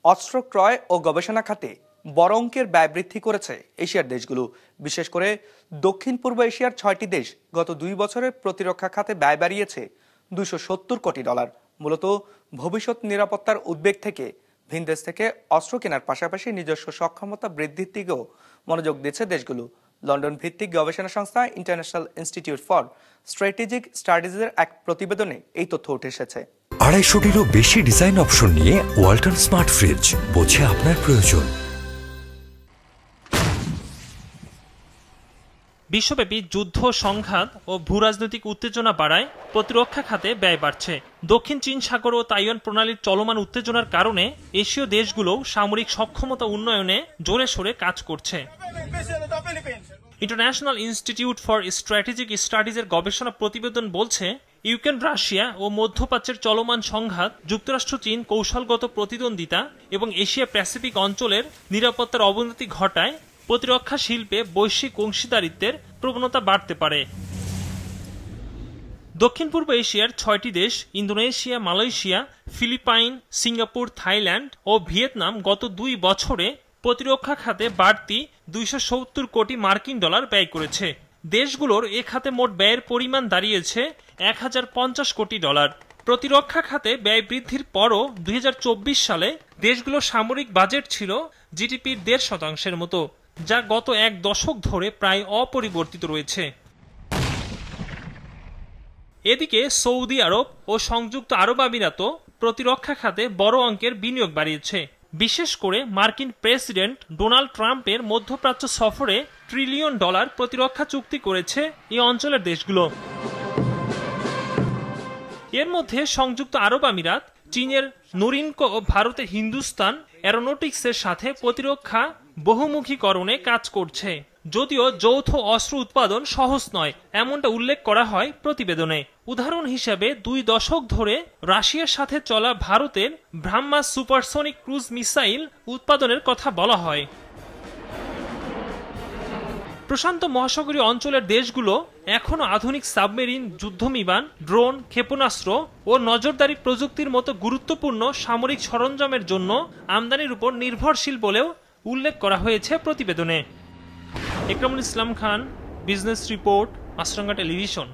অস্ত্র ক্রয় ও গবেষণা খাতে বড় অঙ্কের ব্যয় বৃদ্ধি করেছে এশিয়ার দেশগুলো। বিশেষ করে দক্ষিণ পূর্ব এশিয়ার 6টি দেশ গত 2 বছরে প্রতিরক্ষা খাতে ব্যয় বাড়িয়েছে $270 কোটি। মূলত ভবিষ্যৎ নিরাপত্তার উদ্বেগ থেকে ভিন দেশ থেকে অস্ত্র কেনার পাশাপাশি নিজস্ব সক্ষমতা বৃদ্ধির দিকেও মনোযোগ দিচ্ছে দেশগুলো। লন্ডন ভিত্তিক গবেষণা সংস্থা ইন্টারন্যাশনাল ইনস্টিটিউট ফর স্ট্র্যাটেজিক স্টাডিজের এক প্রতিবেদনে এই তথ্য উঠে এসেছে। 250-টিরও বেশি ডিজাইন অপশন নিয়ে ওয়ালটন স্মার্ট ফ্রিজ, বোঝে আপনার প্রয়োজন। বিশ্বব্যাপী যুদ্ধ, সংঘাত ও ভূরাজনৈতিক উত্তেজনা বাড়ায় প্রতিরক্ষা খাতে ব্যয় বাড়ছে। দক্ষিণ চীন সাগর ও তাইওয়ান প্রণালীর চলমান উত্তেজনার কারণে এশীয় দেশগুলোও সামরিক সক্ষমতা উন্নয়নে জোরে সোরে কাজ করছে। ইন্টারন্যাশনাল ইনস্টিটিউট ফর স্ট্র্যাটেজিক স্টাডিজের গবেষণা প্রতিবেদন বলছে, ইউক্রেন, রাশিয়া ও মধ্যপ্রাচ্যের চলমান সংঘাত, যুক্তরাষ্ট্র চীন কৌশলগত প্রতিদ্বন্দ্বিতা এবং এশিয়া প্যাসিফিক অঞ্চলের নিরাপত্তার অবনতি ঘটায় প্রতিরক্ষা শিল্পে বৈশ্বিক অংশীদারিত্বের প্রবণতা বাড়তে পারে। দক্ষিণ পূর্ব এশিয়ার 6টি দেশ Indonesia, Malaysia, Philippines, Singapore, Thailand ও ভিয়েতনাম গত 2 বছরে প্রতিরক্ষা খাতে বাড়তি $270 কোটি ব্যয় করেছে। দেশগুলোর এ খাতে মোট ব্যয়ের পরিমাণ দাঁড়িয়েছে $1050 কোটি। প্রতিরক্ষা খাতে ব্যয় বৃদ্ধির পরও 2024 সালে দেশগুলোর সামরিক বাজেট ছিল জিডিপির 1.5% মতো, যা গত 1 দশক ধরে প্রায় অপরিবর্তিত রয়েছে। এদিকে সৌদি আরব ও সংযুক্ত আরব আমিরাতও প্রতিরক্ষা খাতে বড় অঙ্কের বিনিয়োগ বাড়িয়েছে। বিশেষ করে মার্কিন প্রেসিডেন্ট ডোনাল্ড ট্রাম্পের মধ্যপ্রাচ্য সফরে $1 ট্রিলিয়ন প্রতিরক্ষা চুক্তি করেছে এই অঞ্চলের দেশগুলো। এর মধ্যে সংযুক্ত আরব আমিরাত চীনের নোরিনকো ও ভারতের হিন্দুস্তান অ্যারোনটিক্সের সাথে প্রতিরক্ষা বহুমুখীকরণে কাজ করছে। যদিও যৌথ অস্ত্র উৎপাদন সহজ নয়, এমনটা উল্লেখ করা হয় প্রতিবেদনে। উদাহরণ হিসেবে 2 দশক ধরে রাশিয়ার সাথে চলা ভারতের ব্রাহ্মাস সুপারসনিক ক্রুজ মিসাইল উৎপাদনের কথা বলা হয়। প্রশান্ত মহাসাগরীয় অঞ্চলের দেশগুলো এখনো আধুনিক সাবমেরিন, যুদ্ধবিমান, ড্রোন, ক্ষেপণাস্ত্র ও নজরদারি প্রযুক্তির মতো গুরুত্বপূর্ণ সামরিক সরঞ্জামের জন্য আমদানির উপর নির্ভরশীল বলেও উল্লেখ করা হয়েছে প্রতিবেদনে। ইকরামুল ইসলাম খান, বিজনেস রিপোর্ট, মাছরাঙ্গা টেলিভিশন।